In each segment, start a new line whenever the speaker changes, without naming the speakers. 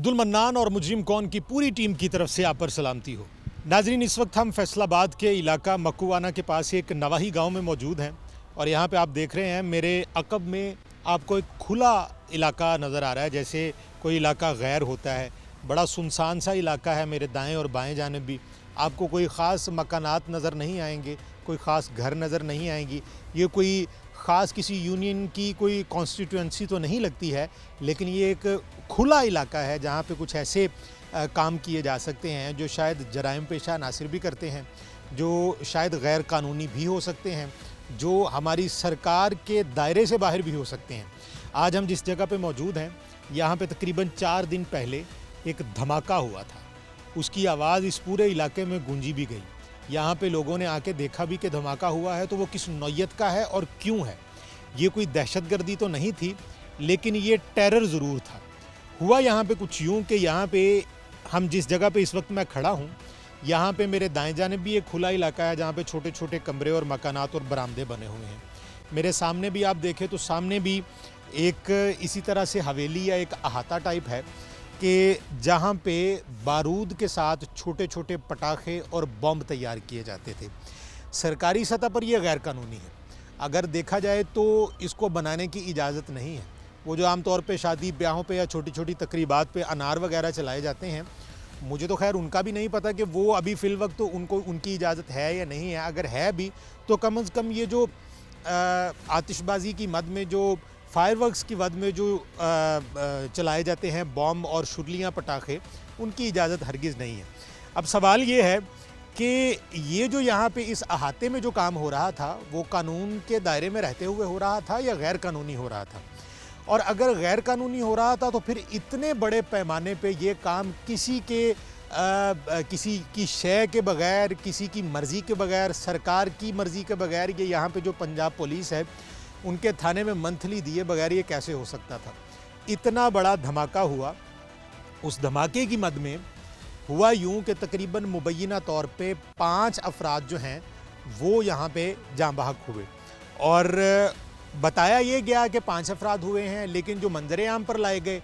Abdul mannan और मुजरिम कौन की पूरी टीम की तरफ से आप पर सलामती हो। नाजरीन, इस वक्त हम फैसलाबाद के इलाका मक्कूवाना के पास एक नवाही गांव में मौजूद हैं और यहाँ पे आप देख रहे हैं मेरे अकब में आपको एक खुला इलाका नज़र आ रहा है, जैसे कोई इलाका गैर होता है। बड़ा सुनसान सा इलाका है। मेरे दाएं और बाएं जानिब भी आपको कोई ख़ास मकानात नज़र नहीं आएंगे, कोई ख़ास घर नज़र नहीं आएंगी। ये कोई ख़ास किसी यूनियन की कोई कॉन्स्टिट्यूंसी तो नहीं लगती है, लेकिन ये एक खुला इलाका है जहाँ पे कुछ ऐसे काम किए जा सकते हैं जो शायद जराइम पेशा नासिर भी करते हैं, जो शायद गैर कानूनी भी हो सकते हैं, जो हमारी सरकार के दायरे से बाहर भी हो सकते हैं। आज हम जिस जगह पे मौजूद हैं, यहाँ पे तकरीबन 4 दिन पहले एक धमाका हुआ था। उसकी आवाज़ इस पूरे इलाके में गूंजी भी गई। यहाँ पे लोगों ने आके देखा भी कि धमाका हुआ है तो वो किस नौयत का है और क्यों है। ये कोई दहशतगर्दी तो नहीं थी, लेकिन ये टेरर ज़रूर था। हुआ यहाँ पे कुछ यूँ कि यहाँ पे हम जिस जगह पे इस वक्त मैं खड़ा हूँ, यहाँ पे मेरे दाएं जानिब भी एक खुला इलाका है जहाँ पे छोटे छोटे कमरे और मकानात और बरामदे बने हुए हैं। मेरे सामने भी आप देखें तो सामने भी एक इसी तरह से हवेली या एक अहाता टाइप है कि जहाँ पे बारूद के साथ छोटे छोटे पटाखे और बम तैयार किए जाते थे। सरकारी सतह पर यह गैर कानूनी है। अगर देखा जाए तो इसको बनाने की इजाज़त नहीं है। वो जो आमतौर पे शादी ब्याहों पे या छोटी छोटी तकरीबात पे अनार वगैरह चलाए जाते हैं, मुझे तो खैर उनका भी नहीं पता कि वो अभी फ़िल वक्त तो उनकी इजाज़त है या नहीं है। अगर है भी तो कम से कम ये जो आतिशबाज़ी की मद में जो फायरवर्क्स की वद में जो चलाए जाते हैं बम और शुरलियाँ पटाखे, उनकी इजाज़त हरगिज़ नहीं है। अब सवाल ये है कि ये जो यहाँ पे इस अहाते में जो काम हो रहा था वो कानून के दायरे में रहते हुए हो रहा था या गैर कानूनी हो रहा था। और अगर गैर कानूनी हो रहा था तो फिर इतने बड़े पैमाने पे ये काम किसी की शय के बगैर, किसी की मर्ज़ी के बगैर, सरकार की मर्ज़ी के बगैर, ये यहाँ पे जो पंजाब पुलिस है उनके थाने में मंथली दिए बगैर ये कैसे हो सकता था। इतना बड़ा धमाका हुआ। उस धमाके की मद में हुआ यूं कि तकरीबन मुबैना तौर पे 5 अफराद जो हैं वो यहाँ पे जाँ बहक हुए और बताया ये गया कि 5 अफराद हुए हैं, लेकिन जो मंजर आम पर लाए गए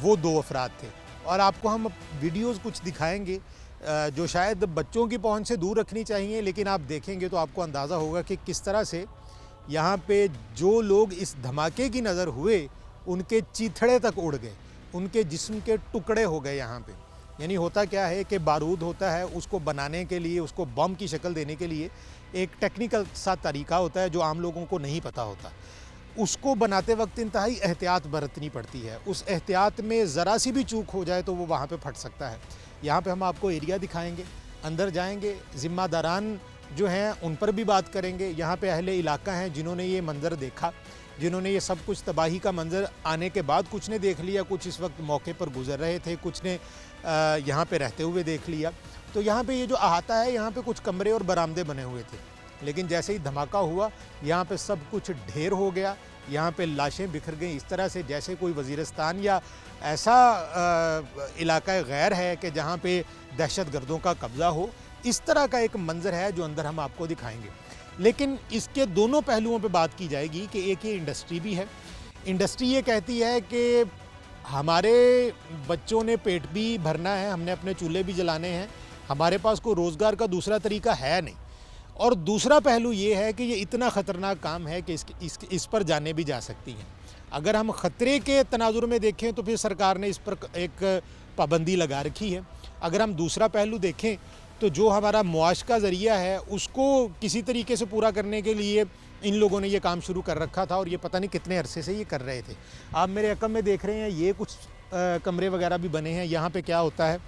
वो 2 अफराद थे। और आपको हम वीडियोज़ कुछ दिखाएंगे जो शायद बच्चों की पहुँच से दूर रखनी चाहिए, लेकिन आप देखेंगे तो आपको अंदाज़ा होगा कि किस तरह से यहाँ पे जो लोग इस धमाके की नज़र हुए उनके चीथड़े तक उड़ गए, उनके जिस्म के टुकड़े हो गए यहाँ पे। यानी होता क्या है कि बारूद होता है, उसको बनाने के लिए, उसको बम की शक्ल देने के लिए एक टेक्निकल सा तरीका होता है जो आम लोगों को नहीं पता होता। उसको बनाते वक्त इंतहाई एहतियात बरतनी पड़ती है। उस एहतियात में ज़रा सी भी चूक हो जाए तो वो वहाँ पे फट सकता है। यहाँ पे हम आपको एरिया दिखाएंगे, अंदर जाएंगे, ज़िम्मेदारान जो हैं उन पर भी बात करेंगे। यहाँ पे अहले इलाका हैं जिन्होंने ये मंज़र देखा, जिन्होंने ये सब कुछ तबाही का मंज़र आने के बाद कुछ ने देख लिया, कुछ इस वक्त मौके पर गुजर रहे थे, कुछ ने यहाँ पे रहते हुए देख लिया। तो यहाँ पे ये जो अहाता है, यहाँ पे कुछ कमरे और बरामदे बने हुए थे, लेकिन जैसे ही धमाका हुआ यहाँ पे सब कुछ ढेर हो गया। यहाँ पे लाशें बिखर गई इस तरह से जैसे कोई वज़ीरिस्तान या ऐसा इलाका गैर है कि जहाँ पे दहशतगर्दों का कब्ज़ा हो। इस तरह का एक मंज़र है जो अंदर हम आपको दिखाएंगे। लेकिन इसके दोनों पहलुओं पे बात की जाएगी कि एक ये इंडस्ट्री भी है। इंडस्ट्री ये कहती है कि हमारे बच्चों ने पेट भी भरना है, हमने अपने चूल्हे भी जलाने हैं, हमारे पास कोई रोज़गार का दूसरा तरीका है नहीं। और दूसरा पहलू ये है कि ये इतना ख़तरनाक काम है कि इस पर जाने भी जा सकती हैं। अगर हम ख़तरे के तनाजुर में देखें तो फिर सरकार ने इस पर एक पाबंदी लगा रखी है। अगर हम दूसरा पहलू देखें तो जो हमारा मुआश का ज़रिया है उसको किसी तरीके से पूरा करने के लिए इन लोगों ने ये काम शुरू कर रखा था और ये पता नहीं कितने अरसे से ये कर रहे थे। आप मेरे अकब में देख रहे हैं ये कुछ कमरे वगैरह भी बने हैं। यहाँ पे क्या होता है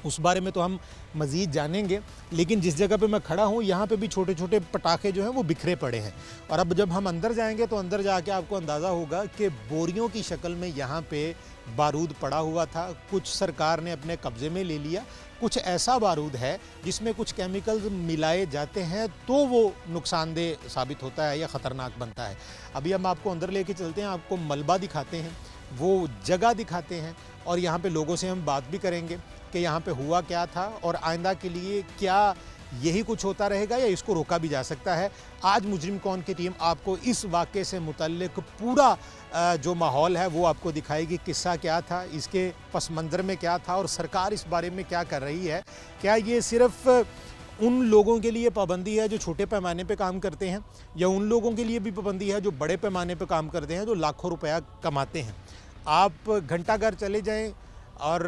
उस बारे में तो हम मज़ीद जानेंगे, लेकिन जिस जगह पे मैं खड़ा हूँ यहाँ पे भी छोटे छोटे पटाखे जो हैं वो बिखरे पड़े हैं। और अब जब हम अंदर जाएंगे तो अंदर जाके आपको अंदाज़ा होगा कि बोरियों की शक्ल में यहाँ पे बारूद पड़ा हुआ था। कुछ सरकार ने अपने कब्ज़े में ले लिया, कुछ ऐसा बारूद है जिसमें कुछ केमिकल्स मिलाए जाते हैं तो वो नुकसानदेह साबित होता है या ख़तरनाक बनता है। अभी हम आपको अंदर लेके चलते हैं, आपको मलबा दिखाते हैं, वो जगह दिखाते हैं और यहाँ पे लोगों से हम बात भी करेंगे कि यहाँ पे हुआ क्या था और आइंदा के लिए क्या यही कुछ होता रहेगा या इसको रोका भी जा सकता है? आज मुजरिम कौन की टीम आपको इस वाक़े से मुतल्लिक पूरा जो माहौल है वो आपको दिखाएगी। किस्सा क्या था, इसके पस मंज़र में क्या था और सरकार इस बारे में क्या कर रही है। क्या ये सिर्फ़ उन लोगों के लिए पाबंदी है जो छोटे पैमाने पे काम करते हैं, या उन लोगों के लिए भी पाबंदी है जो बड़े पैमाने पे काम करते हैं, जो लाखों रुपया कमाते हैं? आप घंटाघर चले जाएं, और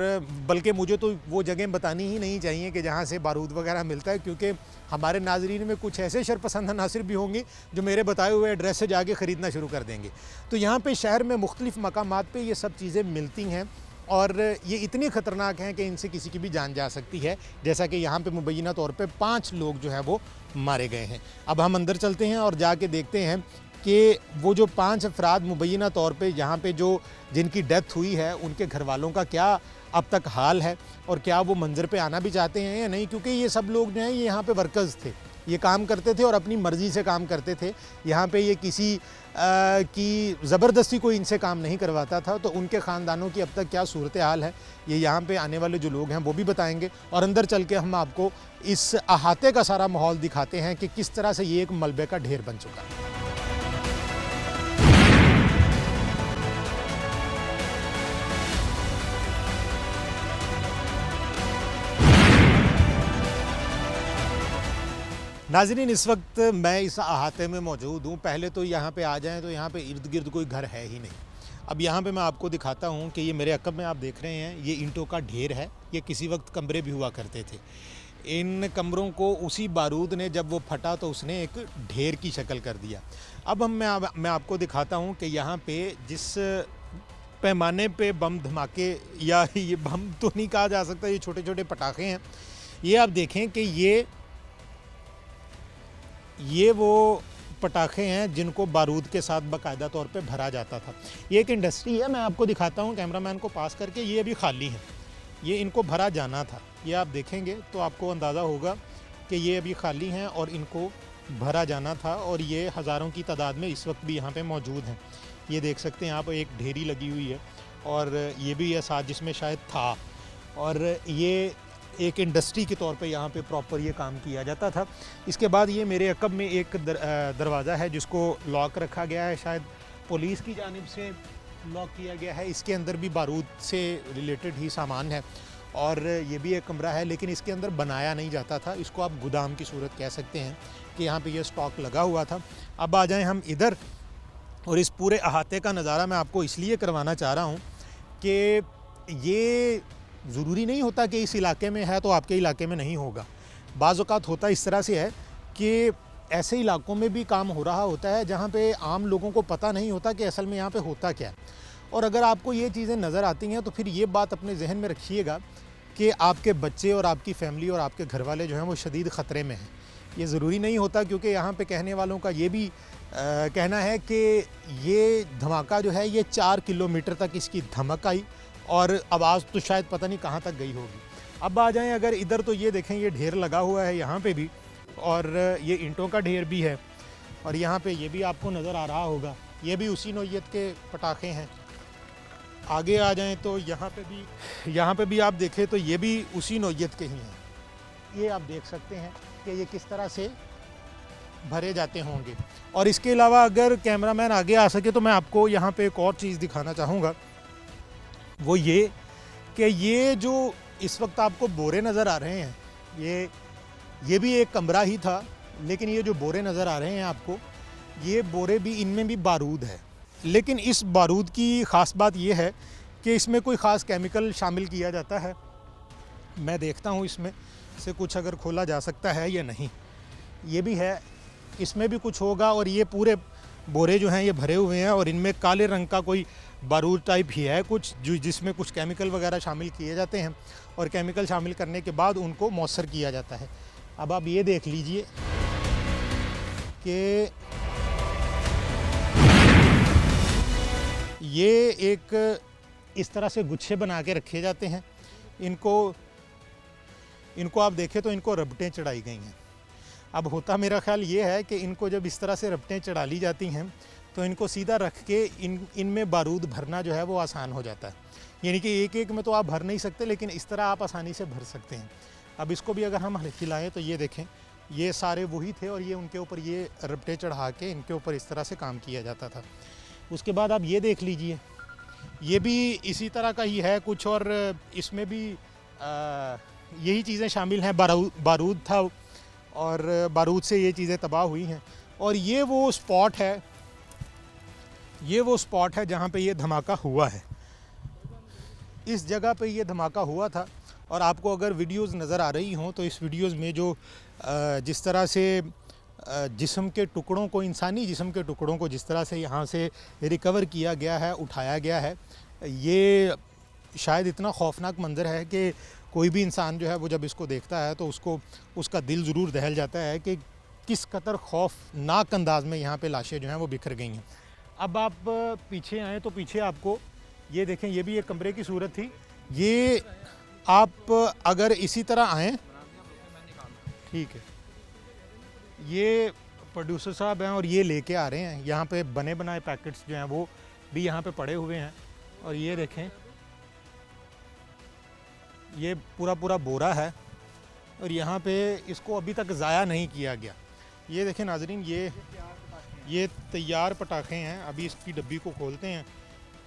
बल्कि मुझे तो वो जगह बतानी ही नहीं चाहिए कि जहाँ से बारूद वगैरह मिलता है, क्योंकि हमारे नाजरीन में कुछ ऐसे शरपसंद नासिर भी होंगे जो मेरे बताए हुए एड्रेस से जाके ख़रीदना शुरू कर देंगे। तो यहाँ पे शहर में मुख्तलिफ़ मकामात पे ये सब चीज़ें मिलती हैं और ये इतनी ख़तरनाक हैं कि इनसे किसी की भी जान जा सकती है, जैसा कि यहाँ पे मुबैना तौर पे 5 लोग जो है वो मारे गए हैं। अब हम अंदर चलते हैं और जाके देखते हैं कि वो जो 5 अफराद मुबैना तौर पे यहाँ पे जो जिनकी डेथ हुई है उनके घर वालों का क्या अब तक हाल है, और क्या वो मंज़र पे आना भी चाहते हैं या नहीं, क्योंकि ये सब लोग जो हैं ये यहाँ पे वर्कर्स थे, ये काम करते थे और अपनी मर्ज़ी से काम करते थे। यहाँ पे ये किसी की ज़बरदस्ती कोई इनसे काम नहीं करवाता था। तो उनके ख़ानदानों की अब तक क्या सूरत हाल है, ये यहाँ पे आने वाले जो लोग हैं वो भी बताएंगे। और अंदर चल के हम आपको इस अहाते का सारा माहौल दिखाते हैं कि किस तरह से ये एक मलबे का ढेर बन चुका है। नाज़रीन, इस वक्त मैं इस अहाते में मौजूद हूँ। पहले तो यहाँ पे आ जाएं तो यहाँ पे इर्द गिर्द कोई घर है ही नहीं। अब यहाँ पे मैं आपको दिखाता हूँ कि ये मेरे अक़ब में आप देख रहे हैं, ये ईंटों का ढेर है। ये किसी वक्त कमरे भी हुआ करते थे। इन कमरों को उसी बारूद ने जब वो फटा तो उसने एक ढेर की शक्ल कर दिया। अब मैं आपको दिखाता हूँ कि यहाँ पे जिस पैमाने पे बम धमाके, या ये बम तो नहीं कहा जा सकता, ये छोटे छोटे पटाखे हैं। ये आप देखें कि ये वो पटाखे हैं जिनको बारूद के साथ बाकायदा तौर पे भरा जाता था। ये एक इंडस्ट्री है, मैं आपको दिखाता हूँ कैमरामैन को पास करके। ये अभी खाली है, ये इनको भरा जाना था। ये आप देखेंगे तो आपको अंदाज़ा होगा कि ये अभी खाली हैं और इनको भरा जाना था, और ये हज़ारों की तादाद में इस वक्त भी यहाँ पे मौजूद हैं। ये देख सकते हैं आप, एक ढेरी लगी हुई है और ये भी है साथ जिसमें शायद था, और ये एक इंडस्ट्री के तौर पे यहाँ पे प्रॉपर ये काम किया जाता था। इसके बाद ये मेरे अक़ब में एक दरवाज़ा है जिसको लॉक रखा गया है, शायद पुलिस की जानिब से लॉक किया गया है। इसके अंदर भी बारूद से रिलेटेड ही सामान है, और ये भी एक कमरा है, लेकिन इसके अंदर बनाया नहीं जाता था। इसको आप गोदाम की सूरत कह सकते हैं कि यहाँ पे ये स्टॉक लगा हुआ था। अब आ जाएँ हम इधर, और इस पूरे अहाते का नज़ारा मैं आपको इसलिए करवाना चाह रहा हूँ कि ये ज़रूरी नहीं होता कि इस इलाके में है तो आपके इलाके में नहीं होगा। बाज़ औक़ात होता इस तरह से है कि ऐसे इलाकों में भी काम हो रहा होता है जहाँ पे आम लोगों को पता नहीं होता कि असल में यहाँ पे होता क्या है। और अगर आपको ये चीज़ें नज़र आती हैं तो फिर ये बात अपने जहन में रखिएगा कि आपके बच्चे और आपकी फ़ैमिली और आपके घर वाले जो हैं वो शदीद ख़तरे में हैं। ये ज़रूरी नहीं होता, क्योंकि यहाँ पे कहने वालों का ये भी कहना है कि ये धमाका जो है ये 4 किलोमीटर तक इसकी धमक आई, और आवाज़ तो शायद पता नहीं कहाँ तक गई होगी। अब आ जाएं अगर इधर, तो ये देखें ये ढेर लगा हुआ है यहाँ पे भी, और ये ईंटों का ढेर भी है, और यहाँ पे ये भी आपको नज़र आ रहा होगा, ये भी उसी नौइयत के पटाखे हैं। आगे आ जाएं तो यहाँ पे भी आप देखें तो ये भी उसी नौइयत के ही हैं। ये आप देख सकते हैं कि ये किस तरह से भरे जाते होंगे। और इसके अलावा अगर कैमरामैन आगे आ सके तो मैं आपको यहाँ पे एक और चीज़ दिखाना चाहूँगा, वो ये कि ये जो इस वक्त आपको बोरे नज़र आ रहे हैं, ये भी एक कमरा ही था, लेकिन ये जो बोरे नज़र आ रहे हैं आपको, ये बोरे भी, इनमें भी बारूद है। लेकिन इस बारूद की ख़ास बात ये है कि इसमें कोई ख़ास केमिकल शामिल किया जाता है। मैं देखता हूँ इसमें से कुछ अगर खोला जा सकता है या नहीं। ये भी है, इसमें भी कुछ होगा, और ये पूरे बोरे जो हैं ये भरे हुए हैं, और इनमें काले रंग का कोई बारूद टाइप ही है कुछ, जो जिसमें कुछ केमिकल वगैरह शामिल किए जाते हैं, और केमिकल शामिल करने के बाद उनको मौसर किया जाता है। अब आप ये देख लीजिए कि ये एक इस तरह से गुच्छे बना के रखे जाते हैं। इनको आप देखें तो इनको रबटें चढ़ाई गई हैं। अब होता मेरा ख्याल ये है कि इनको जब इस तरह से रबटें चढ़ा ली जाती हैं तो इनको सीधा रख के इनमें बारूद भरना जो है वो आसान हो जाता है। यानी कि एक एक में तो आप भर नहीं सकते, लेकिन इस तरह आप आसानी से भर सकते हैं। अब इसको भी अगर हम हिलाएं तो ये देखें, ये सारे वही थे और ये उनके ऊपर ये रपटे चढ़ा के इनके ऊपर इस तरह से काम किया जाता था। उसके बाद आप ये देख लीजिए, ये भी इसी तरह का ही है कुछ, और इसमें भी यही चीज़ें शामिल हैं। बारूद था और बारूद से ये चीज़ें तबाह हुई हैं। और ये वो स्पॉट है जहाँ पे ये धमाका हुआ है। इस जगह पे ये धमाका हुआ था। और आपको अगर वीडियोस नज़र आ रही हों तो इस वीडियोस में जो जिस तरह से जिस्म के टुकड़ों को, इंसानी जिस्म के टुकड़ों को जिस तरह से यहाँ से रिकवर किया गया है, उठाया गया है, ये शायद इतना खौफनाक मंज़र है कि कोई भी इंसान जो है वो जब इसको देखता है तो उसका दिल ज़रूर दहल जाता है कि किस कदर खौफनाक अंदाज में यहाँ पे लाशें जो हैं वो बिखर गई हैं। अब आप पीछे आएँ तो पीछे आपको ये देखें, ये भी एक कमरे की सूरत थी। ये आप अगर इसी तरह आएँ, ठीक है, ये प्रोड्यूसर साहब हैं और ये लेके आ रहे हैं। यहाँ पे बने बनाए पैकेट्स जो हैं वो भी यहाँ पे पड़े हुए हैं। और ये देखें, ये पूरा बोरा है और यहाँ पे इसको अभी तक ज़ाया नहीं किया गया। ये देखें नाजरीन, ये तैयार पटाखे हैं। अभी इसकी डब्बी को खोलते हैं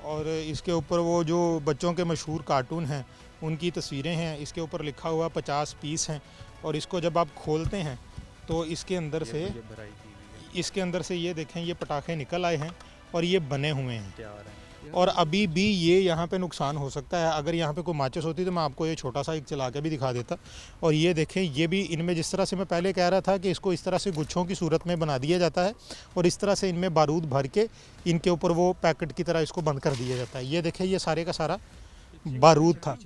और इसके ऊपर वो जो बच्चों के मशहूर कार्टून हैं उनकी तस्वीरें हैं। इसके ऊपर लिखा हुआ 50 पीस हैं। और इसको जब आप खोलते हैं तो इसके अंदर से ये देखें, ये पटाखे निकल आए हैं और ये बने हुए हैं। और अभी भी ये यहाँ पे नुकसान हो सकता है। अगर यहाँ पे कोई माचिस होती तो मैं आपको ये छोटा सा एक चला के भी दिखा देता। और ये देखें, ये भी इनमें जिस तरह से मैं पहले कह रहा था कि इसको इस तरह से गुच्छों की सूरत में बना दिया जाता है और इस तरह से इनमें बारूद भर के इनके ऊपर वो पैकेट की तरह इसको बंद कर दिया जाता है। ये देखें, ये सारे का सारा बारूद था।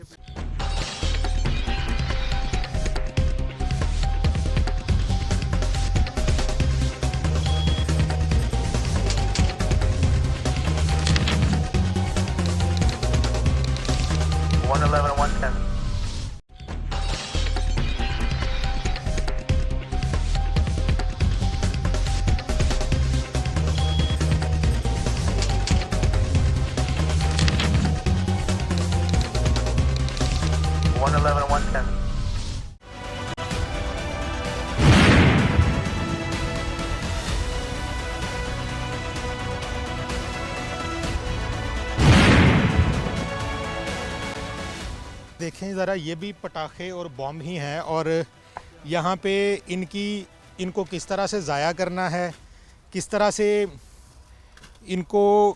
देखें ज़रा, ये भी पटाखे और बॉम्ब ही हैं। और यहाँ पे इनको किस तरह से ज़ाया करना है, किस तरह से इनको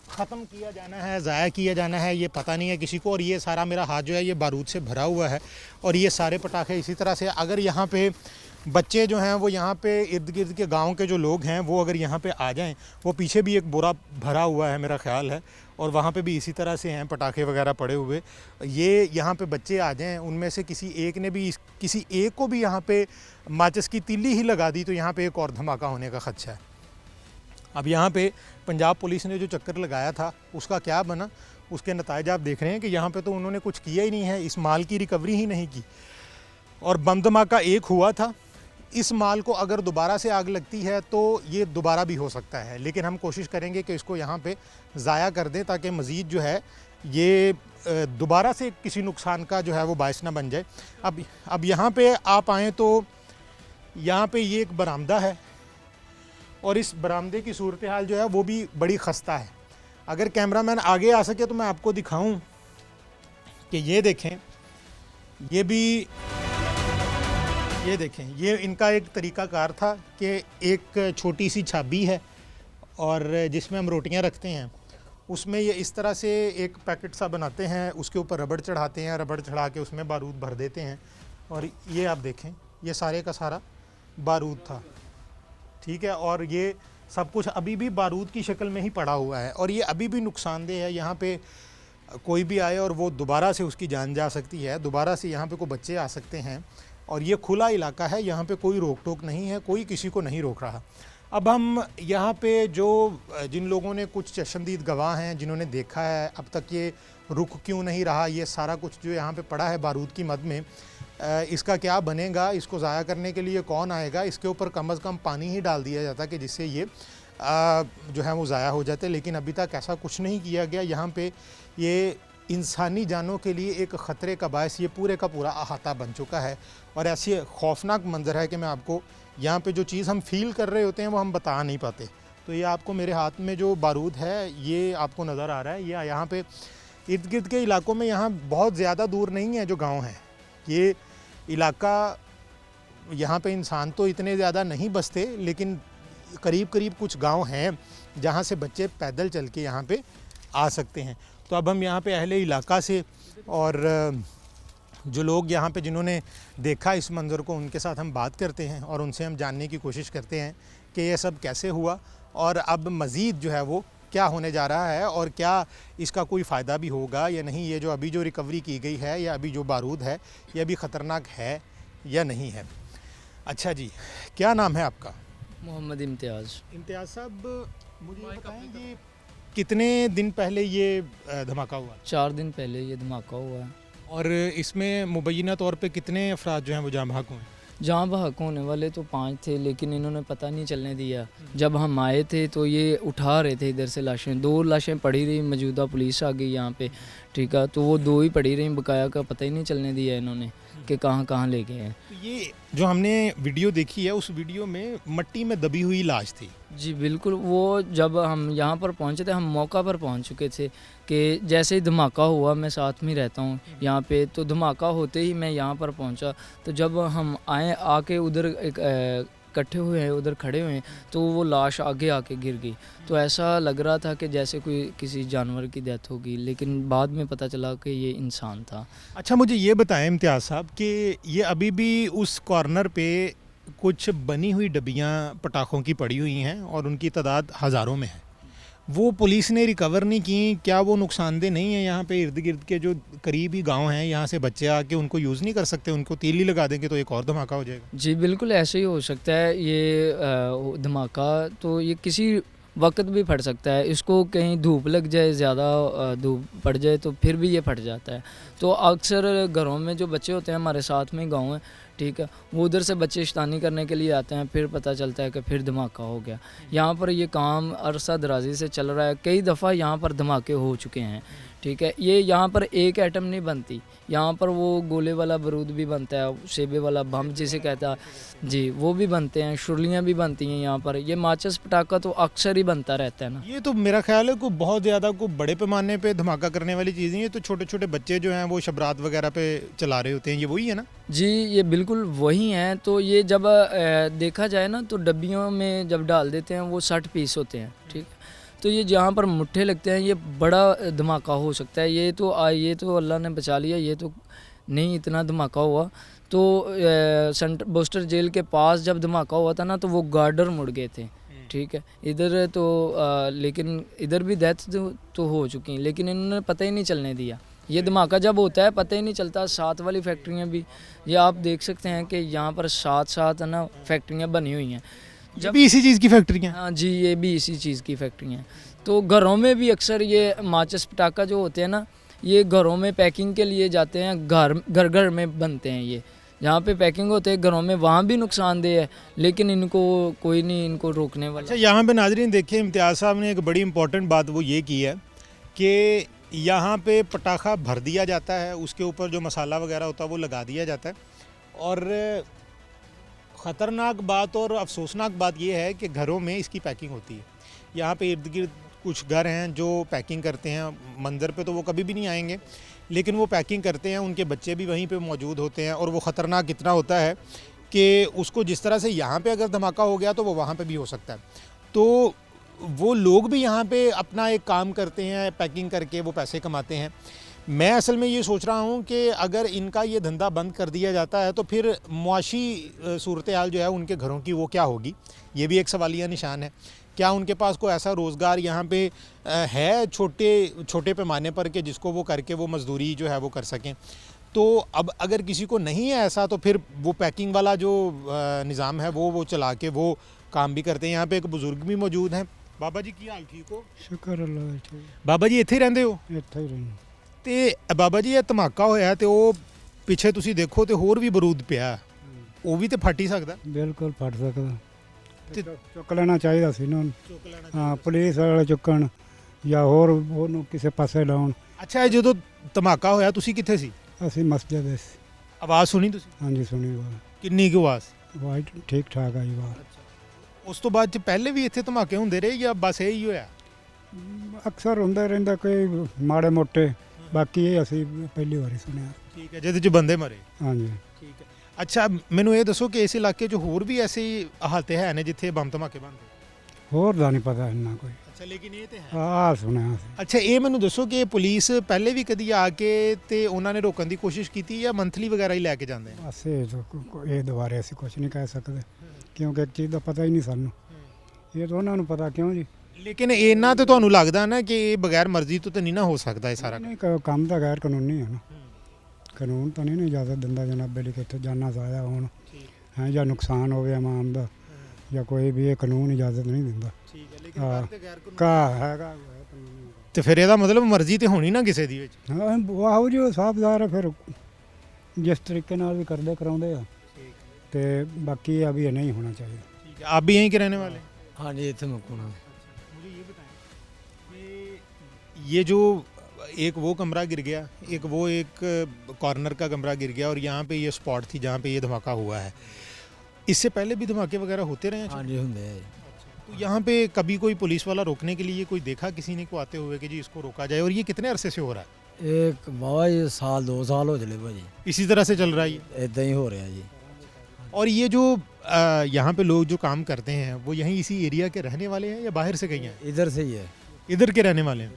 ख़त्म किया जाना है, ज़ाया किया जाना है, ये पता नहीं है किसी को। और ये सारा मेरा हाथ जो है ये बारूद से भरा हुआ है। और ये सारे पटाखे इसी तरह से, अगर यहाँ पे बच्चे जो हैं वो यहाँ पे इर्द गिर्द के गांव के जो लोग हैं वो अगर यहाँ पे आ जाएं, वो पीछे भी एक बोरा भरा हुआ है मेरा ख्याल है, और वहाँ पे भी इसी तरह से हैं पटाखे वगैरह पड़े हुए। ये यहाँ पे बच्चे आ जाएं, उनमें से किसी एक को भी यहाँ पे माचिस की तीली ही लगा दी तो यहाँ पे एक और धमाका होने का खदशा है। अब यहाँ पे पंजाब पुलिस ने जो चक्कर लगाया था उसका क्या बना, उसके नताइज आप देख रहे हैं कि यहाँ पे तो उन्होंने कुछ किया ही नहीं है, इस माल की रिकवरी ही नहीं की। और बम धमाका एक हुआ था। इस माल को अगर दोबारा से आग लगती है तो ये दोबारा भी हो सकता है, लेकिन हम कोशिश करेंगे कि इसको यहाँ पे ज़ाया कर दें ताकि मज़ीद जो है ये दोबारा से किसी नुकसान का जो है वो बायस ना बन जाए। अब यहाँ पे आप आएँ तो यहाँ पे ये एक बरामदा है और इस बरामदे की सूरत हाल जो है वो भी बड़ी खस्ता है। अगर कैमरामैन आगे आ सके तो मैं आपको दिखाऊं कि ये देखें, ये देखें, ये इनका एक तरीक़ाकार था कि एक छोटी सी छाबी है और जिसमें हम रोटियां रखते हैं, उसमें ये इस तरह से एक पैकेट सा बनाते हैं, उसके ऊपर रबड़ चढ़ाते हैं, रबड़ चढ़ा के उसमें बारूद भर देते हैं। और ये आप देखें, ये सारे का सारा बारूद था, ठीक है। और ये सब कुछ अभी भी बारूद की शक्ल में ही पड़ा हुआ है और ये अभी भी नुकसानदेह है। यहाँ पे कोई भी आए और वो दोबारा से उसकी जान जा सकती है, दोबारा से यहाँ पे कोई बच्चे आ सकते हैं। और ये खुला इलाका है, यहाँ पे कोई रोक टोक नहीं है, कोई किसी को नहीं रोक रहा। अब हम यहाँ पे जिन लोगों ने, कुछ चश्मदीद गवाह हैं जिन्होंने देखा है अब तक ये रुक क्यों नहीं रहा, ये सारा कुछ जो यहाँ पे पड़ा है बारूद की मद में, इसका क्या बनेगा, इसको ज़ाया करने के लिए कौन आएगा, इसके ऊपर कम अज़ कम पानी ही डाल दिया जाता कि जिससे ये जो है वो ज़ाया हो जाते। लेकिन अभी तक ऐसा कुछ नहीं किया गया। यहाँ पे ये इंसानी जानों के लिए एक ख़तरे का बायस ये पूरे का पूरा अहाता बन चुका है। और ऐसी खौफनाक मंजर है कि मैं आपको यहाँ पे जो चीज़ हम फील कर रहे होते हैं वो हम बता नहीं पाते। तो ये आपको मेरे हाथ में जो बारूद है ये आपको नज़र आ रहा है। ये यहाँ पे इर्द गिर्द के इलाकों में यहाँ बहुत ज़्यादा दूर नहीं है जो गाँव हैं। ये इलाका यहाँ पे इंसान तो इतने ज़्यादा नहीं बसते, लेकिन करीब करीब कुछ गांव हैं जहाँ से बच्चे पैदल चल के यहाँ पे आ सकते हैं। तो अब हम यहाँ पे अहले इलाका से और जो लोग यहाँ पे जिन्होंने देखा इस मंज़र को, उनके साथ हम बात करते हैं और उनसे हम जानने की कोशिश करते हैं कि ये सब कैसे हुआ और अब मज़ीद जो है वो क्या होने जा रहा है और क्या इसका कोई फ़ायदा भी होगा या नहीं। ये जो अभी जो रिकवरी की गई है या अभी जो बारूद है ये अभी ख़तरनाक है या नहीं है। अच्छा जी, क्या नाम है आपका?
मोहम्मद इम्तियाज़।
इम्तियाज़ साहब, मुझे ये बताएं ये कितने दिन पहले ये धमाका हुआ?
4 दिन पहले ये धमाका हुआ है।
और इसमें मुबैना तौर पे कितने अफराद जो हैं वो जाँ बहक हुए?
जहाँ बहक होने वाले तो 5 थे, लेकिन इन्होंने पता नहीं चलने दिया। जब हम आए थे तो ये उठा रहे थे इधर से लाशें, 2 लाशें पड़ी रही, मौजूदा पुलिस आ गई यहाँ पे, ठीक है, तो वो 2 ही पड़ी रही, बकाया का पता ही नहीं चलने दिया इन्होंने कि कहाँ कहाँ ले गए हैं।
तो ये जो हमने वीडियो देखी है उस वीडियो में मट्टी में दबी हुई लाश थी।
जी बिल्कुल, वो जब हम यहाँ पर पहुँचे थे, हम मौका पर पहुँच चुके थे कि जैसे ही धमाका हुआ, मैं साथ में रहता हूँ यहाँ पे, तो धमाका होते ही मैं यहाँ पर पहुँचा। तो जब हम आए आके उधर एक इकट्ठे हुए हैं, उधर खड़े हुए हैं, तो वो लाश आगे आके गिर गई। तो ऐसा लग रहा था कि जैसे कोई किसी जानवर की डेथ होगी, लेकिन बाद में पता चला कि ये इंसान था।
अच्छा, मुझे ये बताएं इम्तियाज़ साहब कि ये अभी भी उस कॉर्नर पे कुछ बनी हुई डब्बियाँ पटाखों की पड़ी हुई हैं और उनकी तादाद हज़ारों में है, वो पुलिस ने रिकवर नहीं की? क्या वो नुकसानदेह नहीं है? यहाँ पे इर्द गिर्द के जो करीबी गांव हैं यहाँ से बच्चे आके उनको यूज़ नहीं कर सकते? उनको तीली लगा देंगे तो एक और धमाका हो जाएगा।
जी बिल्कुल, ऐसे ही हो सकता है। ये धमाका तो ये किसी वक्त भी फट सकता है। इसको कहीं धूप लग जाए, ज़्यादा धूप पड़ जाए तो फिर भी ये फट जाता है। तो अक्सर घरों में जो बच्चे होते हैं, हमारे साथ में गाँव है, ठीक है, वो उधर से बच्चे शैतानी करने के लिए आते हैं, फिर पता चलता है कि फिर धमाका हो गया। यहाँ पर ये काम अरसा दराजी से चल रहा है, कई दफ़ा यहाँ पर धमाके हो चुके हैं, ठीक है। ये यहाँ पर एक आइटम नहीं बनती, यहाँ पर वो गोले वाला बारूद भी बनता है, सेबे वाला बम जिसे कहता है जी, वो भी बनते हैं, शुरलियाँ भी बनती हैं यहाँ पर। ये माचिस पटाखा तो अक्सर ही बनता रहता है ना।
ये तो मेरा ख्याल है को बहुत ज़्यादा को बड़े पैमाने पे धमाका करने वाली चीज़ें, ये तो छोटे छोटे बच्चे जो हैं वो शबरात वगैरह पे चला रहे होते हैं, ये वही है ना?
जी ये बिल्कुल वही हैं। तो ये जब देखा जाए ना, तो डब्बियों में जब डाल देते हैं वो 60 पीस होते हैं, ठीक है। तो ये जहाँ पर मुट्ठे लगते हैं, ये बड़ा धमाका हो सकता है। ये तो अल्लाह ने बचा लिया, ये तो नहीं इतना धमाका हुआ। तो सेंटर बोस्टर जेल के पास जब धमाका हुआ था ना, तो वो गार्डर मुड़ गए थे, ठीक है। इधर तो लेकिन इधर भी डेथ तो हो चुकी हैं, लेकिन इन्होंने पता ही नहीं चलने दिया। ये धमाका जब होता है पता ही नहीं चलता। साथ वाली फैक्ट्रियाँ भी, ये आप देख सकते हैं कि यहाँ पर साथ ना फैक्ट्रियाँ बनी हुई हैं।
जब भी इसी चीज़ की फैक्ट्रियाँ?
हाँ जी, ये भी इसी चीज़ की फैक्ट्रियाँ हैं। तो घरों में भी अक्सर ये माचिस पटाखा जो होते हैं ना, ये घरों में पैकिंग के लिए जाते हैं, घर में बनते हैं। ये जहाँ पे पैकिंग होते हैं घरों में, वहाँ भी नुकसानदेह है, लेकिन इनको कोई नहीं इनको रोकने वाला।
अच्छा, यहाँ पे नाज़रीन देखिए, इम्तियाज़ साहब ने एक बड़ी इंपॉर्टेंट बात वो ये की है कि यहाँ पे पटाखा भर दिया जाता है, उसके ऊपर जो मसाला वगैरह होता है वो लगा दिया जाता है। और ख़तरनाक बात और अफसोसनाक बात ये है कि घरों में इसकी पैकिंग होती है। यहाँ पे इर्द गिर्द कुछ घर हैं जो पैकिंग करते हैं, मंज़र पे तो वो कभी भी नहीं आएंगे, लेकिन वो पैकिंग करते हैं, उनके बच्चे भी वहीं पे मौजूद होते हैं। और वो ख़तरनाक इतना होता है कि उसको जिस तरह से यहाँ पे अगर धमाका हो गया तो वो वहाँ पे भी हो सकता है। तो वो लोग भी यहाँ पे अपना एक काम करते हैं, पैकिंग करके वो पैसे कमाते हैं। मैं असल में ये सोच रहा हूँ कि अगर इनका ये धंधा बंद कर दिया जाता है तो फिर मुआशी सूरत हाल जो है उनके घरों की वो क्या होगी, ये भी एक सवालिया निशान है। क्या उनके पास कोई ऐसा रोज़गार यहाँ पे है छोटे पैमाने पर कि जिसको वो करके वो मज़दूरी जो है वो कर सकें? तो अब अगर किसी को नहीं है ऐसा, तो फिर वो पैकिंग वाला जो निज़ाम है वो चला के वो काम भी करते हैं। यहाँ पे एक बुज़ुर्ग भी मौजूद हैं। बाबा जी की हाल ठीक हो?
शुक्र अल्लाह का।
बाबा जी इत्थे ही रहंदे हो?
ਇੱਥੇ ਹੀ ਰਹੀ।
ਤੇ ਬਾਬਾ ਜੀ ਇਹ ਧਮਾਕਾ ਹੋਇਆ ਤੇ ਉਹ ਪਿੱਛੇ ਤੁਸੀਂ ਦੇਖੋ ਤੇ ਹੋਰ ਵੀ ਬਰੂਦ ਪਿਆ, ਉਹ ਵੀ ਤੇ ਫਟ ਹੀ ਸਕਦਾ।
ਬਿਲਕੁਲ ਫਟ ਸਕਦਾ
ਤੇ
ਚੁੱਕ ਲੈਣਾ ਚਾਹੀਦਾ ਸੀ ਨਾ।
ਚੁੱਕ ਲੈਣਾ
ਹਾਂ ਪੁਲਿਸ ਵਾਲੇ ਚੁੱਕਣ ਜਾਂ ਹੋਰ ਉਹਨੂੰ ਕਿਸੇ ਪਾਸੇ ਲਾਉਣ।
ਅੱਛਾ, ਇਹ ਜਦੋਂ ਧਮਾਕਾ ਹੋਇਆ ਤੁਸੀਂ ਕਿੱਥੇ ਸੀ?
ਅਸੀਂ ਮਸਜਿਦ ਦੇ ਸੀ।
ਆਵਾਜ਼ ਸੁਣੀ ਤੁਸੀਂ?
ਹਾਂਜੀ ਸੁਣੀ ਆਵਾਜ਼।
ਕਿੰਨੀ ਕੁ ਆਵਾਜ਼?
ਆਵਾਜ਼ ਠੀਕ ਠਾਕ ਆਈ ਆਵਾਜ਼।
ਉਸ ਤੋਂ ਬਾਅਦ ਚ ਪਹਿਲੇ ਵੀ ਇੱਥੇ ਧਮਾਕੇ ਹੁੰਦੇ ਰਹੇ ਜਾਂ ਬਸ ਇਹ ਹੀ ਹੋਇਆ?
ਅਕਸਰ ਹੁੰਦਾ ਰਹਿੰਦਾ ਕੋਈ ਮਾੜੇ ਮੋਟੇ, ਬਾਕੀ ਇਹ ਅਸੀਂ ਪਹਿਲੀ ਵਾਰੀ ਸੁਣਿਆ।
ਠੀਕ ਹੈ, ਜਿਹਦੇ ਚ ਬੰਦੇ ਮਰੇ।
ਹਾਂਜੀ।
ਠੀਕ ਹੈ, ਅੱਛਾ ਮੈਨੂੰ ਇਹ ਦੱਸੋ ਕਿ ਇਸ ਇਲਾਕੇ 'ਚ ਹੋਰ ਵੀ ਐਸੇ ਹਾਲਤੇ ਹੈ ਨੇ ਜਿੱਥੇ ਬੰਬ ਧਮਾਕੇ ਬਣਦੇ?
ਹੋਰ ਦਾ ਨਹੀਂ ਪਤਾ ਇੰਨਾ ਕੋਈ।
ਅੱਛਾ, ਲੇਕਿਨ ਇਹ ਤੇ ਹੈ।
ਆਹ ਸੁਣਿਆ ਸੀ।
ਅੱਛਾ, ਇਹ ਮੈਨੂੰ ਦੱਸੋ ਕਿ ਪੁਲਿਸ ਪਹਿਲੇ ਵੀ ਕਦੀ ਆ ਕੇ ਤੇ ਉਹਨਾਂ ਨੇ ਰੋਕਣ ਦੀ ਕੋਸ਼ਿਸ਼ ਕੀਤੀ ਜਾਂ ਮੰਥਲੀ ਵਗੈਰਾ ਹੀ ਲੈ ਕੇ ਜਾਂਦੇ ਨੇ?
ਬਸ ਇਹ ਦੁਬਾਰੇ ਅਸੀਂ ਕੁਝ ਨਹੀਂ ਕਹਿ ਸਕਦੇ ਕਿਉਂਕਿ ਇੱਕ ਚੀਜ਼ ਦਾ ਪਤਾ ਹੀ ਨਹੀਂ ਸਾਨੂੰ। ਇਹ ਤਾਂ ਉਹਨਾਂ ਨੂੰ ਪਤਾ ਕਿਉਂ ਜੀ।
ਲੇਕਿਨ ਇਹਨਾਂ ਤੇ ਤੁਹਾਨੂੰ ਲੱਗਦਾ ਨਾ ਕਿ ਇਹ ਬਗੈਰ ਮਰਜ਼ੀ ਤੋਂ ਤਾਂ ਨਹੀਂ ਨਾ ਹੋ ਸਕਦਾ ਇਹ ਸਾਰਾ?
ਨਹੀਂ ਕੰਮ ਤਾਂ ਗੈਰ ਕਾਨੂੰਨੀ ਹੈ ਨਾ। ਕਾਨੂੰਨ ਤਾਂ ਨਹੀਂ ਇਜਾਜ਼ਤ ਦਿੰਦਾ ਜਨਾਬੇ ਲਈ ਕਿ ਇੱਥੇ ਜਾਨਾਂ ਜ਼ਾਇਆ ਹੋਣ ਹੈ ਜਾਂ ਨੁਕਸਾਨ ਹੋਵੇ ਆਮ ਦਾ ਜਾਂ ਕੋਈ ਵੀ, ਇਹ ਕਾਨੂੰਨ ਇਜਾਜ਼ਤ ਨਹੀਂ ਦਿੰਦਾ।
ਠੀਕ ਹੈ, ਲੇਕਿਨ ਬਾਹਰ ਤੇ ਗੈਰ
ਕਾ ਹੈਗਾ
ਤੇ ਫਿਰ ਇਹਦਾ ਮਤਲਬ ਮਰਜ਼ੀ ਤੇ ਹੋਣੀ ਨਾ ਕਿਸੇ ਦੀ ਵਿੱਚ।
ਹਾਂ ਵਾਹੋ ਜੀ ਸਾਫਦਾਰ ਹੈ ਫਿਰ ਜਿਸ ਤਰੀਕੇ ਨਾਲ ਵੀ ਕਰਦੇ ਕਰਾਉਂਦੇ ਆ ਤੇ ਬਾਕੀ ਆ ਵੀ ਇਹ ਨਹੀਂ ਹੋਣਾ ਚਾਹੀਦਾ।
ठीक है, आप भी यहीं के रहने वाले हैं?
हाँ जी, इतने मकूना।
मुझे ये बताएं कि ये जो एक वो कमरा गिर गया, एक कॉर्नर का कमरा गिर गया और यहाँ पे ये स्पॉट थी जहाँ पे ये धमाका हुआ है, इससे पहले भी धमाके वगैरह होते रहे हैं?
हाँ जी, होंगे।
तो यहाँ पे कभी कोई पुलिस वाला रोकने के लिए कोई देखा किसी ने को आते हुए कि जी इसको रोका जाए? और ये कितने अरसे से हो रहा है?
एक बाबा ये साल 2 साल हो चले भाजी,
इसी तरह से चल रहा है ये?
इतना ही हो रहा है जी।
और ये जो यहाँ पे लोग जो काम करते हैं वो यहीं इसी एरिया के रहने वाले हैं या बाहर से कहीं हैं?
इधर से ही है।
इधर के रहने वाले हैं।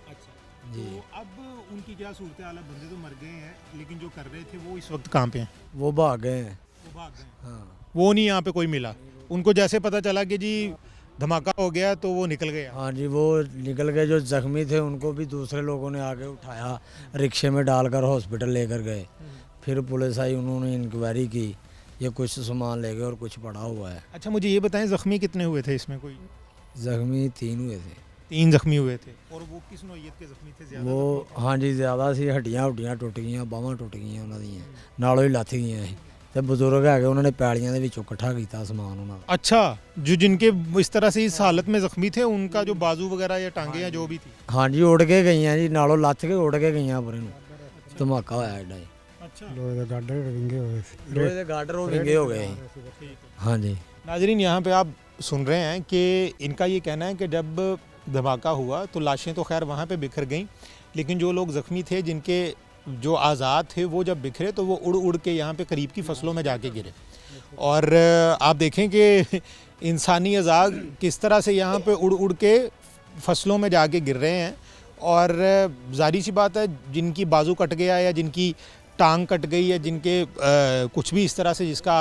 अच्छा
जी।
तो अब उनकी क्या सूरत हाल है? बंदे तो मर गए हैं लेकिन जो कर रहे थे वो इस वक्त कहाँ पे हैं?
वो भाग गए हैं।
वो भाग गए।
हाँ।
वो नहीं यहाँ पे कोई मिला? उनको जैसे पता चला कि जी धमाका हो गया तो वो निकल गया?
हाँ जी, वो निकल गए। जो जख्मी थे उनको भी दूसरे लोगों ने आके उठाया, रिक्शे में डालकर हॉस्पिटल लेकर गए। फिर पुलिस आई, उन्होंने इंक्वायरी की, ये कुछ सामान ले गए और कुछ पड़ा हुआ है।
अच्छा मुझे ये बताएं, जख्मी कितने हुए थे इसमें? कोई
जख्मी 3 हुए थे।
3 जख्मी हुए थे। और वो किस नौइयत के जख्मी थे? ज़्यादा
वो हाँ जी ज़्यादा सी हड्डियाँ टुट गई, बाਹਾਂ टुट गई उन्हों दी, नालों ही ਲੱਥ गई ਸੀ ਤੇ ਬਜ਼ੁਰਗ ਹੈਗੇ, ਉਹਨਾਂ ਨੇ ਪੈਲੀਆਂ ਦੇ ਵਿੱਚੋਂ ਇਕੱਠਾ ਕੀਤਾ ਸਮਾਨ ਉਹਨਾਂ ਦਾ।
अच्छा, जो जिनके इस तरह से इस हालत में जख्मी थे उनका जो बाजू वगैरह या टांगे या जो भी थी?
हाँ जी, उड़ के गई जी, नालों ਲੱਥ के उड़ के गई परे ਨੂੰ। ਧਮਾਕਾ ਹੋਇਆ ਐਡਾ ਜੀ।
अच्छा,
ਲੋਹੇ ਦੇ ਗਾਡਰ ਵਿੰਗੇ ਹੋਏ ਸੀ।
ਲੋਹੇ ਦੇ ਗਾਡਰ ਉਹ ਵਿੰਗੇ ਹੋ ਗਏ। हाँ जी।
नाजरीन यहाँ पे आप सुन रहे हैं कि इनका ये कहना है कि जब धमाका हुआ तो लाशें तो खैर वहाँ पे बिखर गईं, लेकिन जो लोग ज़ख्मी थे जिनके जो आज़ाद थे वो जब बिखरे तो वो उड़ उड़ के यहाँ पे करीब की फसलों में जाके गिरे। और आप देखें कि इंसानी अज़ाद किस तरह से यहाँ पे उड़ उड़ के फसलों में जाके गिर रहे हैं। और ज़ाहिर सी बात है, जिनकी बाजू कट गया या जिनकी टांग कट गई या जिनके कुछ भी इस तरह से जिसका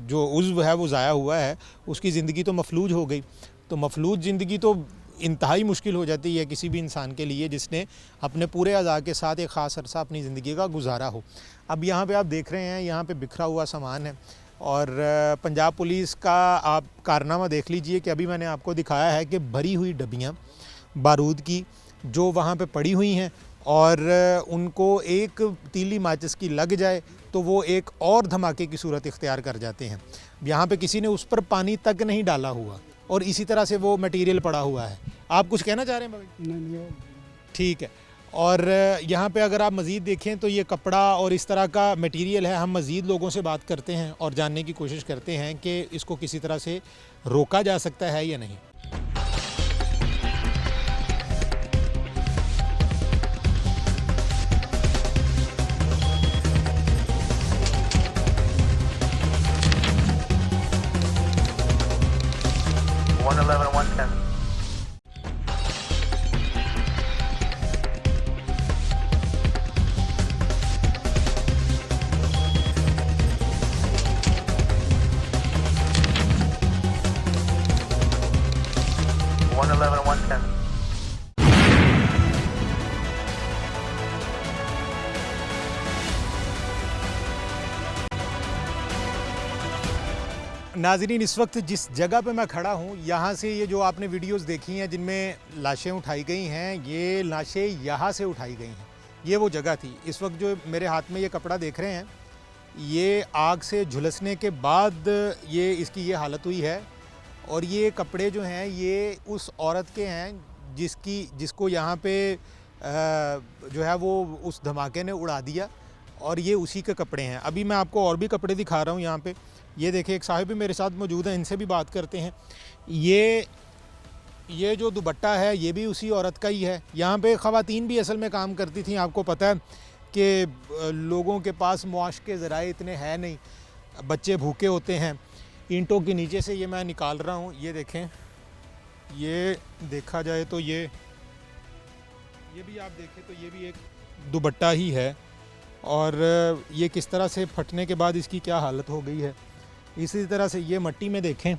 जो उज़्व है वो ज़ाया हुआ है, उसकी ज़िंदगी तो मफलूज हो गई। तो मफलूज ज़िंदगी तो इंतहाई मुश्किल हो जाती है किसी भी इंसान के लिए जिसने अपने पूरे अज़ा के साथ एक ख़ास अरसा अपनी ज़िंदगी का गुजारा हो। अब यहाँ पे आप देख रहे हैं, यहाँ पे बिखरा हुआ सामान है। और पंजाब पुलिस का आप कारनामा देख लीजिए कि अभी मैंने आपको दिखाया है कि भरी हुई डबियाँ बारूद की जो वहाँ पे पड़ी हुई हैं, और उनको एक तीली माचिस की लग जाए तो वो एक और धमाके की सूरत इख्तियार कर जाते हैं। यहाँ पे किसी ने उस पर पानी तक नहीं डाला हुआ और इसी तरह से वो मटेरियल पड़ा हुआ है। आप कुछ कहना चाह रहे हैं भाई?
नहीं,
ठीक है। और यहाँ पे अगर आप मज़ीद देखें तो ये कपड़ा और इस तरह का मटेरियल है। हम मज़ीद लोगों से बात करते हैं और जानने की कोशिश करते हैं कि इसको किसी तरह से रोका जा सकता है या नहीं। नाज़रीन, इस वक्त जिस जगह पे मैं खड़ा हूँ, यहाँ से ये जो आपने वीडियोस देखी हैं जिनमें लाशें उठाई गई हैं, ये लाशें यहाँ से उठाई गई हैं। ये वो जगह थी। इस वक्त जो मेरे हाथ में ये कपड़ा देख रहे हैं, ये आग से झुलसने के बाद ये इसकी ये हालत हुई है। और ये कपड़े जो हैं ये उस औरत के हैं जिसको यहाँ पे जो है वो उस धमाके ने उड़ा दिया और ये उसी के कपड़े हैं। अभी मैं आपको और भी कपड़े दिखा रहा हूँ यहाँ पे। ये देखिए, एक साहिब भी मेरे साथ मौजूद हैं, इनसे भी बात करते हैं। ये जो दुपट्टा है ये भी उसी औरत का ही है। यहाँ पे ख़वातीन भी असल में काम करती थी। आपको पता है कि लोगों के पास मुआश के ज़राए इतने हैं नहीं, बच्चे भूखे होते हैं। ईंटों के नीचे से ये मैं निकाल रहा हूँ। ये देखें, ये देखा जाए तो ये भी आप देखें तो ये भी एक दुपट्टा ही है और ये किस तरह से फटने के बाद इसकी क्या हालत हो गई है। इसी तरह से ये मट्टी में देखें,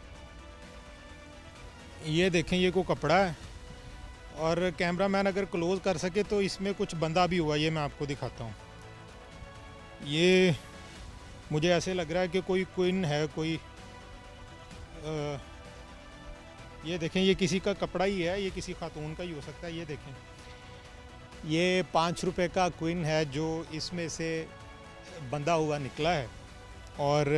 ये देखें, ये कोई कपड़ा है और कैमरामैन अगर क्लोज़ कर सके तो इसमें कुछ बंधा भी हुआ। ये मैं आपको दिखाता हूँ। ये मुझे ऐसे लग रहा है कि कोई क्वीन है, कोई ये देखें, ये किसी का कपड़ा ही है, ये किसी खातून का ही हो सकता है। ये देखें, ये 5 रुपए का क्वीन है जो इसमें से बंधा हुआ निकला है और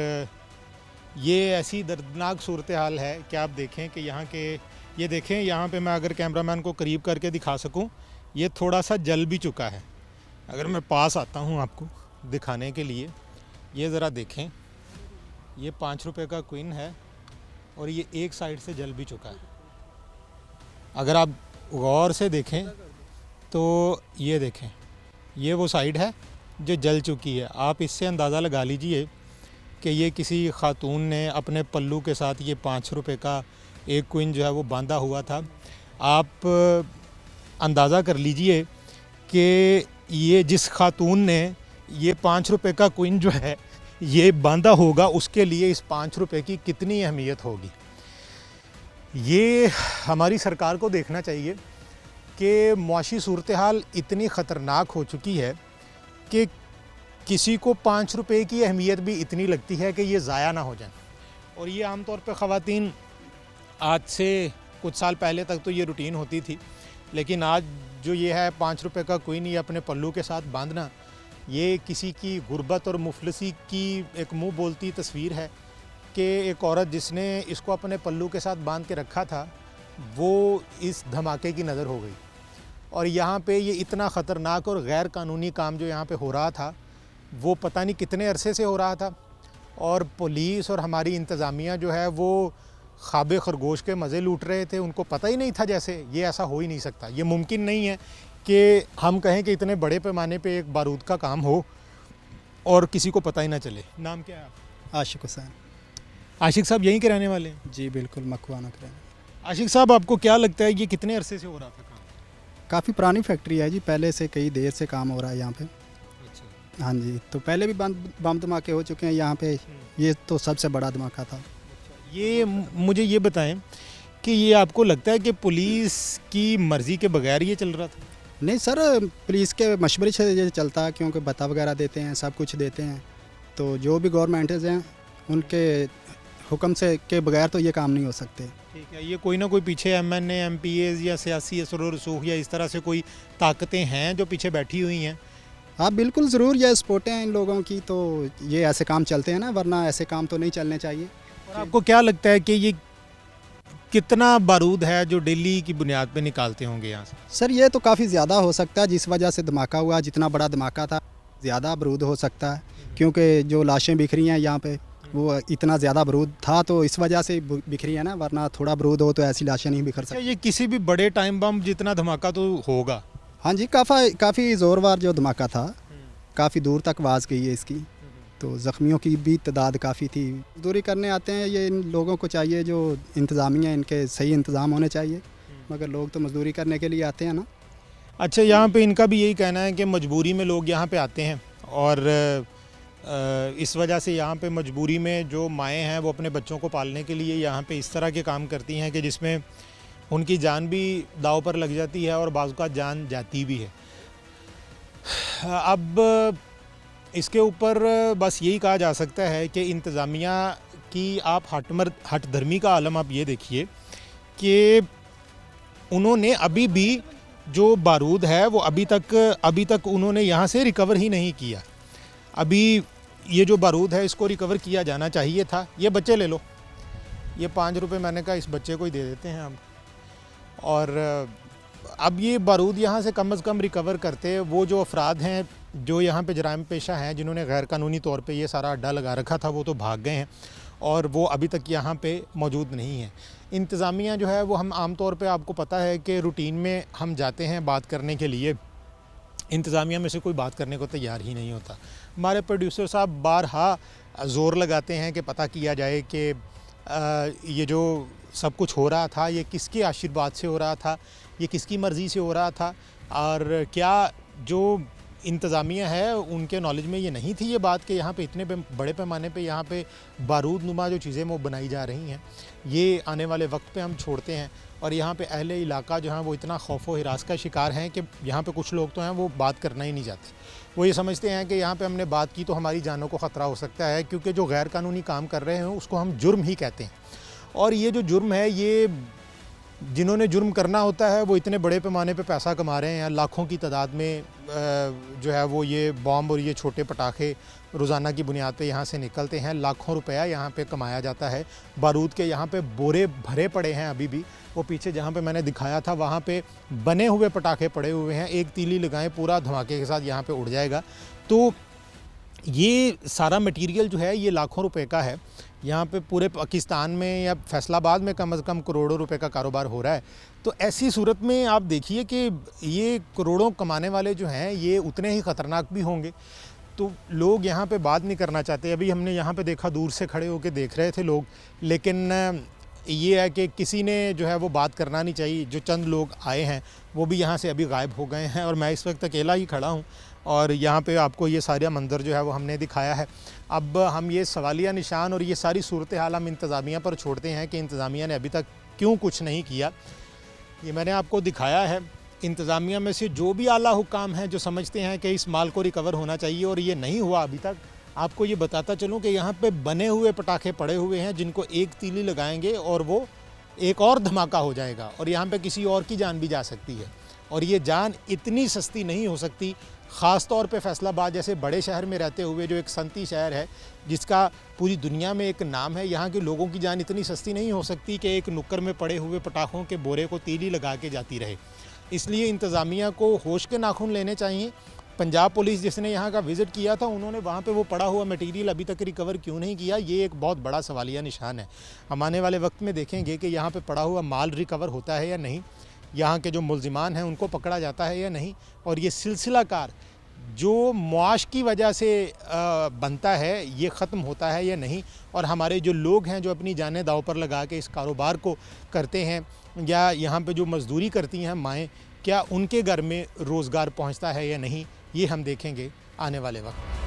ये ऐसी दर्दनाक सूरत हाल है कि आप देखें कि यहाँ के, ये देखें, यहाँ पे मैं अगर कैमरामैन को करीब करके दिखा सकूँ, ये थोड़ा सा जल भी चुका है। अगर मैं पास आता हूँ आपको दिखाने के लिए, ये ज़रा देखें, ये 5 रुपए का क्वीन है और ये एक साइड से जल भी चुका है। अगर आप गौर से देखें तो ये देखें, ये वो साइड है जो जल चुकी है। आप इससे अंदाज़ा लगा लीजिए कि ये किसी खातून ने अपने पल्लू के साथ ये 5 रुपए का एक क्वीन जो है वो बांधा हुआ था। आप अंदाज़ा कर लीजिए कि ये जिस खातून ने ये 5 रुपए का क्वीन जो है ये बांधा होगा, उसके लिए इस 5 रुपए की कितनी अहमियत होगी। ये हमारी सरकार को देखना चाहिए कि मुआशी सूरत हाल इतनी ख़तरनाक हो चुकी है कि किसी को 5 रुपए की अहमियत भी इतनी लगती है कि ये ज़ाया ना हो जाए। और ये आम तौर पे ख़वातीन, आज से कुछ साल पहले तक तो ये रूटीन होती थी, लेकिन आज जो ये है 5 रुपए का क्वीन ये अपने पल्लू के साथ बांधना, ये किसी की गुर्बत और मुफलसी की एक मुँह बोलती तस्वीर है कि एक औरत जिसने इसको अपने पल्लू के साथ बांध के रखा था वो इस धमाके की नज़र हो गई। और यहाँ पे ये इतना ख़तरनाक और गैर कानूनी काम जो यहाँ पे हो रहा था वो पता नहीं कितने अरसे से हो रहा था और पुलिस और हमारी इंतज़ामिया जो है वो ख्वाब खरगोश के मज़े लूट रहे थे। उनको पता ही नहीं था जैसे ये ऐसा हो ही नहीं सकता। ये मुमकिन नहीं है कि हम कहें कि इतने बड़े पैमाने पे एक बारूद का काम हो और किसी को पता ही ना चले। नाम क्या है आपका?
आशिक हुसैन।
आशिक साहब यहीं के रहने वाले हैं?
जी बिल्कुल, मखवाना करें।
आशिक साहब, आपको क्या लगता है ये कितने अरसे से हो रहा था काम?
काफ़ी पुरानी फैक्ट्री है जी, पहले से कई देर से काम हो रहा है यहाँ पे।
अच्छा।
हाँ जी, तो पहले भी बम धमाके हो चुके हैं यहाँ पे, ये तो सबसे बड़ा धमाका था।
ये मुझे ये बताएं कि ये आपको लगता है कि पुलिस की मर्ज़ी के बगैर ये चल रहा था?
नहीं सर, पुलिस के मशवरे से ये चलता है, क्योंकि बता वगैरह देते हैं, सब कुछ देते हैं। तो जो भी गवर्नमेंट्स हैं उनके हुक्म से के बगैर तो ये काम नहीं हो सकते।
ठीक है, ये कोई ना कोई पीछे MNA MPAs या सियासी असर और रसूख या इस तरह से कोई ताकतें हैं जो पीछे बैठी हुई हैं?
हाँ बिल्कुल, ज़रूर ये सपोर्टें हैं इन लोगों की, तो ये ऐसे काम चलते हैं ना, वरना ऐसे काम तो नहीं चलने चाहिए।
और आपको क्या लगता है कि ये कितना बारूद है जो डेली की बुनियाद पे निकालते होंगे यहाँ से?
सर ये तो काफ़ी ज़्यादा हो सकता है, जिस वजह से धमाका हुआ, जितना बड़ा धमाका था ज़्यादा बारूद हो सकता है, क्योंकि जो लाशें बिखरी हैं यहाँ पे वो इतना ज़्यादा बारूद था तो इस वजह से बिखरी है ना, वरना थोड़ा बारूद हो तो ऐसी लाशें नहीं बिखर
अच्छा,
सकती।
ये किसी भी बड़े टाइम बम जितना धमाका तो होगा?
हाँ जी, काफ़ी ज़ोरवार जो धमाका था, काफ़ी दूर तक आवाज़ गई है इसकी, तो ज़ख्मियों की भी तादाद काफ़ी थी। मजदूरी करने आते हैं, ये इन लोगों को चाहिए, जो इंतज़ामिया इनके सही इंतज़ाम होने चाहिए, मगर लोग तो मजदूरी करने के लिए आते हैं ना।
अच्छा, यहाँ पे इनका भी यही कहना है कि मजबूरी में लोग यहाँ पे आते हैं और इस वजह से यहाँ पे मजबूरी में जो माएँ हैं वो अपने बच्चों को पालने के लिए यहाँ पे इस तरह के काम करती हैं कि जिसमें उनकी जान भी दाव पर लग जाती है और बाज़ औक़ात जान जाती भी है। अब इसके ऊपर बस यही कहा जा सकता है कि इंतज़ामिया की आप हट धर्मी का आलम आप ये देखिए कि उन्होंने अभी भी जो बारूद है वो अभी तक उन्होंने यहाँ से रिकवर ही नहीं किया। अभी ये जो बारूद है इसको रिकवर किया जाना चाहिए था। ये बच्चे ले लो, ये 5 रुपए मैंने कहा इस बच्चे को ही दे देते हैं हम, और अब ये बारूद यहाँ से कम कम रिकवर करते वो जो अफराद हैं जो यहाँ पे जराइम पेशा हैं जिन्होंने गैर कानूनी तौर पे ये सारा अड्डा लगा रखा था, वो तो भाग गए हैं और वो अभी तक यहाँ पे मौजूद नहीं है। इंतज़ामिया जो है वो हम आम तौर पे आपको पता है कि रूटीन में हम जाते हैं बात करने के लिए, इंतज़ामिया में से कोई बात करने को तैयार ही नहीं होता। हमारे प्रोड्यूसर साहब बारहा ज़ोर लगाते हैं कि पता किया जाए कि ये जो सब कुछ हो रहा था ये किसके आशीर्वाद से हो रहा था, ये किसकी मर्ज़ी से हो रहा था, और क्या जो इंतज़ामिया है उनके नॉलेज में ये नहीं थी ये बात कि यहाँ पे इतने बड़े पैमाने पे यहाँ पे बारूद नुमा जो चीज़ें वो बनाई जा रही हैं, ये आने वाले वक्त पे हम छोड़ते हैं। और यहाँ पे अहले इलाका जो हैं वो इतना खौफ व हिरास का शिकार हैं कि यहाँ पे कुछ लोग तो हैं वो बात करना ही नहीं चाहते। वो ये समझते हैं कि यहाँ पे हमने बात की तो हमारी जानों को ख़तरा हो सकता है, क्योंकि जो गैर कानूनी काम कर रहे हैं उसको हम जुर्म ही कहते हैं। और ये जो जुर्म है, ये जिन्होंने जुर्म करना होता है वो इतने बड़े पैमाने पे पैसा कमा रहे हैं, लाखों की तादाद में जो है वो ये बॉम्ब और ये छोटे पटाखे रोज़ाना की बुनियाद पे यहाँ से निकलते हैं, लाखों रुपया यहाँ पे कमाया जाता है। बारूद के यहाँ पे बोरे भरे पड़े हैं अभी भी, वो पीछे जहाँ पे मैंने दिखाया था वहाँ पे बने हुए पटाखे पड़े हुए हैं, एक तीली लगाएं पूरा धमाके के साथ यहाँ पे उड़ जाएगा। तो ये सारा मटेरियल जो है ये लाखों रुपए का है। यहाँ पे पूरे पाकिस्तान में या फैसलाबाद में कम से कम करोड़ों रुपए का कारोबार हो रहा है। तो ऐसी सूरत में आप देखिए कि ये करोड़ों कमाने वाले जो हैं ये उतने ही ख़तरनाक भी होंगे। तो लोग यहाँ पे बात नहीं करना चाहते। अभी हमने यहाँ पे देखा, दूर से खड़े होकर देख रहे थे लोग, लेकिन ये है कि किसी ने जो है वो बात करना नहीं चाहिए। जो चंद लोग आए हैं वो भी यहाँ से अभी गायब हो गए हैं और मैं इस वक्त अकेला ही खड़ा हूँ और यहाँ पे आपको ये सारा मंजर जो है वो हमने दिखाया है। अब हम ये सवालिया निशान और ये सारी सूरत हाल हम इंतज़ामिया पर छोड़ते हैं कि इंतज़ामिया ने अभी तक क्यों कुछ नहीं किया। ये मैंने आपको दिखाया है। इंतज़ामिया में से जो भी आला हुकाम हैं जो समझते हैं कि इस माल को रिकवर होना चाहिए और ये नहीं हुआ अभी तक, आपको ये बताता चलूँ कि यहाँ पे बने हुए पटाखे पड़े हुए हैं जिनको एक तीली लगाएंगे और वो एक और धमाका हो जाएगा और यहाँ पे किसी और की जान भी जा सकती है। और ये जान इतनी सस्ती नहीं हो सकती, ख़ास तौर पे फैसलाबाद जैसे बड़े शहर में रहते हुए, जो एक सनती शहर है जिसका पूरी दुनिया में एक नाम है। यहाँ के लोगों की जान इतनी सस्ती नहीं हो सकती कि एक नुक्कर में पड़े हुए पटाखों के बोरे को तीली लगा के जाती रहे। इसलिए इंतज़ामिया को होश के नाखून लेने चाहिए। पंजाब पुलिस जिसने यहाँ का विज़िट किया था, उन्होंने वहाँ पे वो पड़ा हुआ मटेरियल अभी तक रिकवर क्यों नहीं किया, ये एक बहुत बड़ा सवालिया निशान है। हम आने वाले वक्त में देखेंगे कि यहाँ पे पड़ा हुआ माल रिकवर होता है या नहीं, यहाँ के जो मुल्ज़िमान हैं उनको पकड़ा जाता है या नहीं, और ये सिलसिला कार जो मुआश की वजह से बनता है ये ख़त्म होता है या नहीं। और हमारे जो लोग हैं जो अपनी जानें दाव पर लगा के इस कारोबार को करते हैं, या यहाँ पे जो मज़दूरी करती हैं माएँ, क्या उनके घर में रोज़गार पहुँचता है या नहीं, ये हम देखेंगे आने वाले वक्त।